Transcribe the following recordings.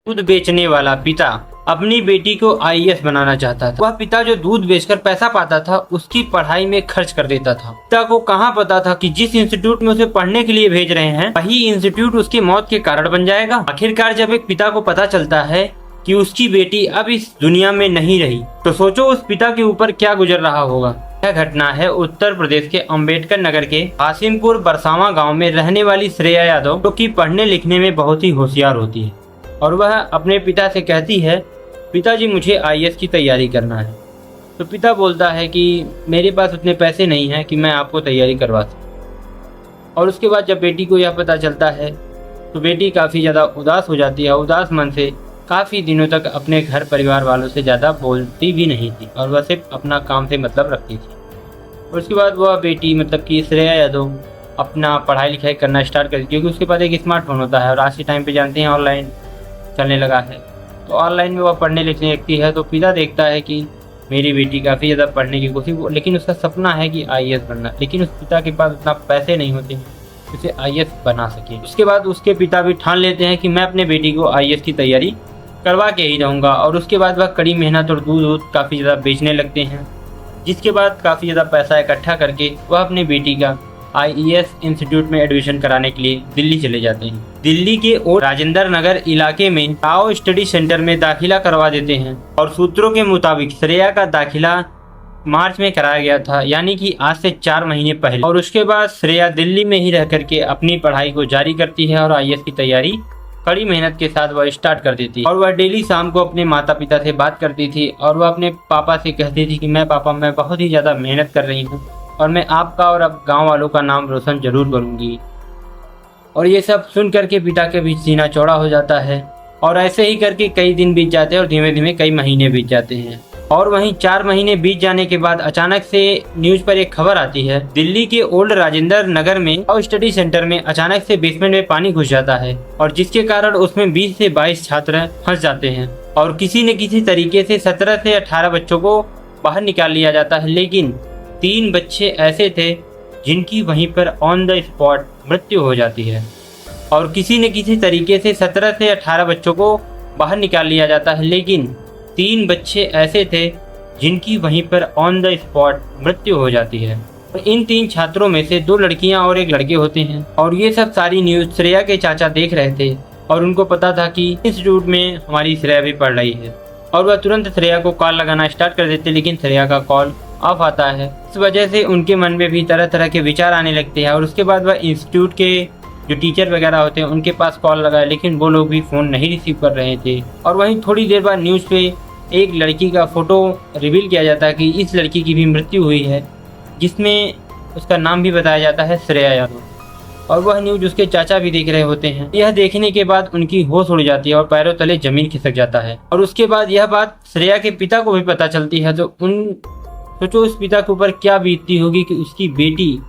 दूध बेचने वाला पिता अपनी बेटी को आईएएस बनाना चाहता था। वह पिता जो दूध बेचकर पैसा पाता था उसकी पढ़ाई में खर्च कर देता था। पिता को कहाँ पता था कि जिस इंस्टीट्यूट में उसे पढ़ने के लिए भेज रहे हैं वही इंस्टीट्यूट उसकी मौत के कारण बन जाएगा। आखिरकार जब एक पिता को पता चलता है कि उसकी बेटी अब इस दुनिया में नहीं रही तो सोचो उस पिता के ऊपर क्या गुजर रहा होगा। यह घटना है उत्तर प्रदेश के अंबेडकर नगर के हासिमपुर बरसावा गांव में रहने वाली श्रेया यादव, जो कि पढ़ने लिखने में बहुत ही होशियार होती है और वह अपने पिता से कहती है, पिताजी मुझे आईएएस की तैयारी करना है। तो पिता बोलता है कि मेरे पास उतने पैसे नहीं हैं कि मैं आपको तैयारी करवा सकूं। और उसके बाद जब बेटी को यह पता चलता है तो बेटी काफ़ी ज़्यादा उदास हो जाती है। उदास मन से काफ़ी दिनों तक अपने घर परिवार वालों से ज़्यादा बोलती भी नहीं थी और वह सिर्फ अपना काम से मतलब रखती थी। और उसके बाद वह बेटी मतलब कि श्रेया यादव अपना पढ़ाई लिखाई करना स्टार्ट करती, क्योंकि उसके पास एक स्मार्टफोन होता है और आज के टाइम पे जानते हैं ऑनलाइन चलने लगा है। तो ऑनलाइन में वह पढ़ने लिखने लगती है। तो पिता देखता है कि मेरी बेटी काफ़ी ज़्यादा पढ़ने की कोशिश, लेकिन उसका सपना है कि आईएएस बनना, लेकिन उस पिता के पास उतना पैसे नहीं होते हैं उसे आईएएस बना सके। उसके बाद उसके पिता भी ठान लेते हैं कि मैं अपने बेटी को आईएएस की तैयारी करवा के ही रहूँगा। और उसके बाद वह कड़ी मेहनत और दूध काफ़ी ज़्यादा बेचने लगते हैं, जिसके बाद काफ़ी ज़्यादा पैसा इकट्ठा करके वह अपनी बेटी का आईएएस इंस्टीट्यूट में एडमिशन कराने के लिए दिल्ली चले जाते हैं। दिल्ली के और राजेंद्र नगर इलाके में टाओ स्टडी सेंटर में दाखिला करवा देते हैं और सूत्रों के मुताबिक श्रेया का दाखिला मार्च में कराया गया था, यानी कि आज से 4 महीने पहले। और उसके बाद श्रेया दिल्ली में ही रह करके अपनी पढ़ाई को जारी करती है और आईएएस की तैयारी कड़ी मेहनत के साथ वह स्टार्ट कर देती और वह डेली शाम को अपने माता पिता से बात करती थी और वह अपने पापा से कहती थी कि मैं पापा मैं बहुत ही ज़्यादा मेहनत कर रही हूँ और मैं आपका और अब गांव वालों का नाम रोशन जरूर करूँगी। और ये सब सुन करके पिता के बीच सीना चौड़ा हो जाता है और ऐसे ही करके कई दिन बीत जाते हैं और धीमे धीमे कई महीने बीत जाते हैं। और वहीं 4 महीने बीत जाने के बाद अचानक से न्यूज पर एक खबर आती है, दिल्ली के ओल्ड राजेंद्र नगर में टाओ स्टडी सेंटर में अचानक से बेसमेंट में पानी घुस जाता है और जिसके कारण उसमें 20 से 22 छात्र फंस जाते हैं और किसी न किसी तरीके से 17 से 18 बच्चों को बाहर निकाल लिया जाता है। लेकिन 3 बच्चे ऐसे थे जिनकी वहीं पर ऑन द स्पॉट मृत्यु हो जाती है और किसी न किसी तरीके से 17 से 18 बच्चों को बाहर निकाल लिया जाता है, लेकिन 3 बच्चे ऐसे थे जिनकी वहीं पर ऑन द स्पॉट मृत्यु हो जाती है। और इन 3 छात्रों में से 2 लड़कियां और 1 लड़के होते हैं और ये सब सारी न्यूज़ श्रेया के चाचा देख रहे थे और उनको पता था कि इंस्टीट्यूट में हमारी श्रेया भी पढ़ रही है और वह तुरंत श्रेया को कॉल लगाना स्टार्ट कर देते, लेकिन श्रेया का कॉल ऑफ आता है। इस वजह से उनके मन में भी तरह तरह के विचार आने लगते हैं और उसके बाद वह इंस्टीट्यूट के जो टीचर वगैरह होते हैं उनके पास कॉल लगाया, लेकिन वो लोग भी फ़ोन नहीं रिसीव कर रहे थे। और वहीं थोड़ी देर बाद न्यूज़ पे एक लड़की का फ़ोटो रिवील किया जाता है कि इस लड़की की भी मृत्यु हुई है, जिसमें उसका नाम भी बताया जाता है श्रेया यादव। और वह न्यूज़ उसके चाचा भी देख रहे होते हैं। यह देखने के बाद उनकी होश उड़ जाती है और पैरों तले ज़मीन खिसक जाता है। और उसके बाद यह बात श्रेया के पिता को भी पता चलती है, तो सोचो उस पिता के ऊपर क्या बीतती होगी कि उसकी बेटी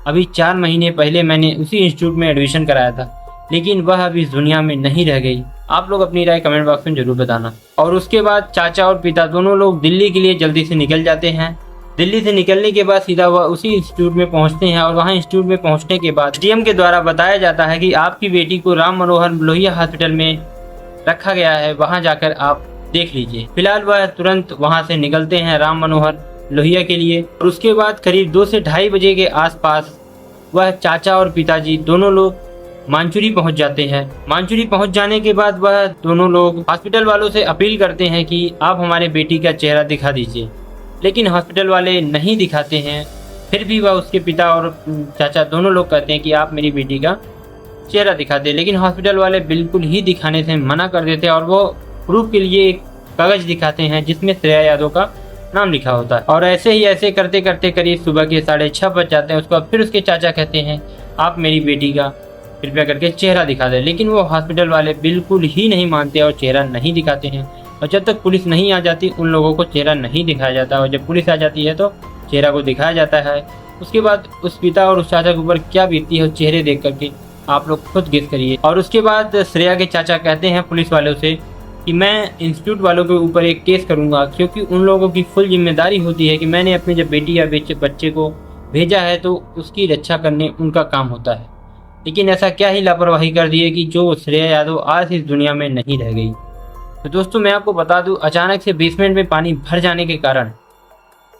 अभी 4 महीने पहले मैंने उसी इंस्टीट्यूट में एडमिशन कराया था, लेकिन वह अभी इस दुनिया में नहीं रह गई। आप लोग अपनी राय कमेंट बॉक्स में जरूर बताना। और उसके बाद चाचा और पिता दोनों लोग दिल्ली के लिए जल्दी से निकल जाते हैं। दिल्ली से निकलने के बाद सीधा वह उसी इंस्टीट्यूट में पहुंचते हैं और वहां इंस्टीट्यूट में पहुंचने के बाद डीएम के द्वारा बताया जाता है कि आपकी बेटी को राम मनोहर लोहिया हॉस्पिटल में रखा गया है, वहाँ जाकर आप देख लीजिए। फिलहाल वह तुरंत वहाँ से निकलते हैं राम मनोहर लोहिया के लिए। और उसके बाद करीब 2 से ढाई बजे के आसपास वह चाचा और पिताजी दोनों लोग मानचुरी पहुंच जाते हैं। मानचुरी पहुंच जाने के बाद वह दोनों लोग हॉस्पिटल वालों से अपील करते हैं कि आप हमारे बेटी का चेहरा दिखा दीजिए, लेकिन हॉस्पिटल वाले नहीं दिखाते हैं। फिर भी वह उसके पिता और चाचा दोनों लोग कहते हैं कि आप मेरी बेटी का चेहरा दिखा दें, लेकिन हॉस्पिटल वाले बिल्कुल ही दिखाने से मना कर देते हैं और वो प्रूफ के लिए एक कागज़ दिखाते हैं जिसमें श्रेया यादव का नाम लिखा होता है। और ऐसे करते करते करीब सुबह के 6:30 बज जाते हैं। उसके बाद फिर उसके चाचा कहते हैं आप मेरी बेटी का कृपया करके चेहरा दिखा दें, लेकिन वो हॉस्पिटल वाले बिल्कुल ही नहीं मानते और चेहरा नहीं दिखाते हैं। और जब तक पुलिस नहीं आ जाती उन लोगों को चेहरा नहीं दिखाया जाता और जब पुलिस आ जाती है तो चेहरा को दिखाया जाता है। उसके बाद उस पिता और उस चाचा के ऊपर क्या बीतती है उस चेहरे देख करके आप लोग खुद गेस करिए। और उसके बाद श्रेया के चाचा कहते हैं पुलिस वालों से कि मैं इंस्टीट्यूट वालों के ऊपर एक केस करूंगा, क्योंकि उन लोगों की फुल जिम्मेदारी होती है कि मैंने अपनी जब बेटी या बच्चे को भेजा है तो उसकी रक्षा करने उनका काम होता है। लेकिन ऐसा क्या ही लापरवाही कर दी है कि जो श्रेया यादव आज इस दुनिया में नहीं रह गई। तो दोस्तों मैं आपको बता दूं, अचानक से बेसमेंट में पानी भर जाने के कारण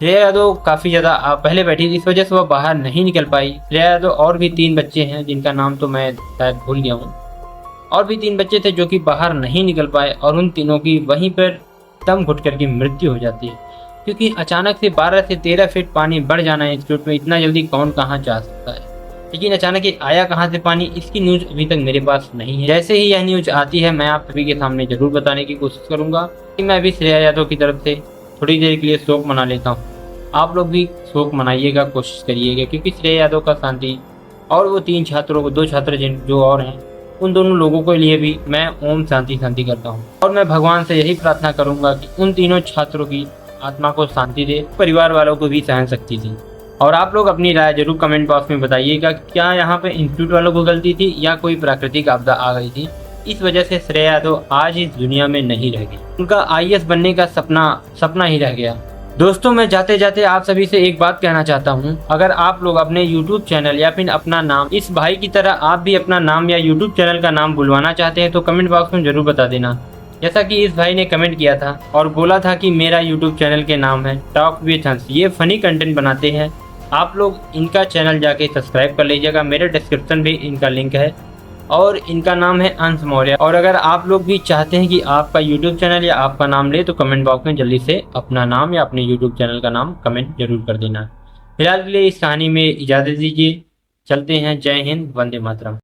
श्रेया यादव काफ़ी ज़्यादा पहले बैठी थी, इस वजह से वह बाहर नहीं निकल पाई। श्रेया यादव और भी 3 बच्चे हैं जिनका नाम तो मैं शायद भूल गया हूँ, और भी 3 बच्चे थे जो कि बाहर नहीं निकल पाए और उन तीनों की वहीं पर दम घुट करके मृत्यु हो जाती है, क्योंकि अचानक से 12 से 13 फीट पानी बढ़ जाना है इंस्टीट्यूट में, इतना जल्दी कौन कहाँ जा सकता है। लेकिन अचानक ये आया कहाँ से पानी, इसकी न्यूज़ अभी तक मेरे पास नहीं है। जैसे ही यह न्यूज़ आती है मैं आप सभी के सामने जरूर बताने की कोशिश करूंगा। कि मैं अभी श्रेया यादव की तरफ से थोड़ी देर के लिए शोक मना लेता हूँ, आप लोग भी शोक मनाइएगा, कोशिश करिएगा, क्योंकि श्रेया यादव का शांति और वो 3 छात्रों को 2 छात्र जिन जो और हैं उन दोनों लोगों के लिए भी मैं ओम शांति शांति करता हूँ। और मैं भगवान से यही प्रार्थना करूंगा कि उन तीनों छात्रों की आत्मा को शांति दे, परिवार वालों को भी सहन शक्ति दे। और आप लोग अपनी राय जरूर कमेंट बॉक्स में बताइएगा, क्या यहाँ पे इंस्टीट्यूट वालों को गलती थी या कोई प्राकृतिक आपदा आ गई थी, इस वजह से श्रेया यादव आज इस दुनिया में नहीं रह गई, उनका आईएएस बनने का सपना ही रह गया। दोस्तों मैं जाते जाते आप सभी से एक बात कहना चाहता हूं, अगर आप लोग अपने YouTube चैनल या फिर अपना नाम इस भाई की तरह आप भी अपना नाम या YouTube चैनल का नाम बुलवाना चाहते हैं तो कमेंट बॉक्स में जरूर बता देना। जैसा कि इस भाई ने कमेंट किया था और बोला था कि मेरा YouTube चैनल के नाम है टॉक विद हंस, ये फनी कंटेंट बनाते हैं, आप लोग इनका चैनल जाके सब्सक्राइब कर लीजिएगा, मेरे डिस्क्रिप्शन में इनका लिंक है और इनका नाम है अंश मौर्य। और अगर आप लोग भी चाहते हैं कि आपका YouTube चैनल या आपका नाम ले तो कमेंट बॉक्स में जल्दी से अपना नाम या अपने YouTube चैनल का नाम कमेंट जरूर कर देना। फिलहाल के लिए इस कहानी में इजाज़त दीजिए, चलते हैं। जय हिंद, वंदे मातरम।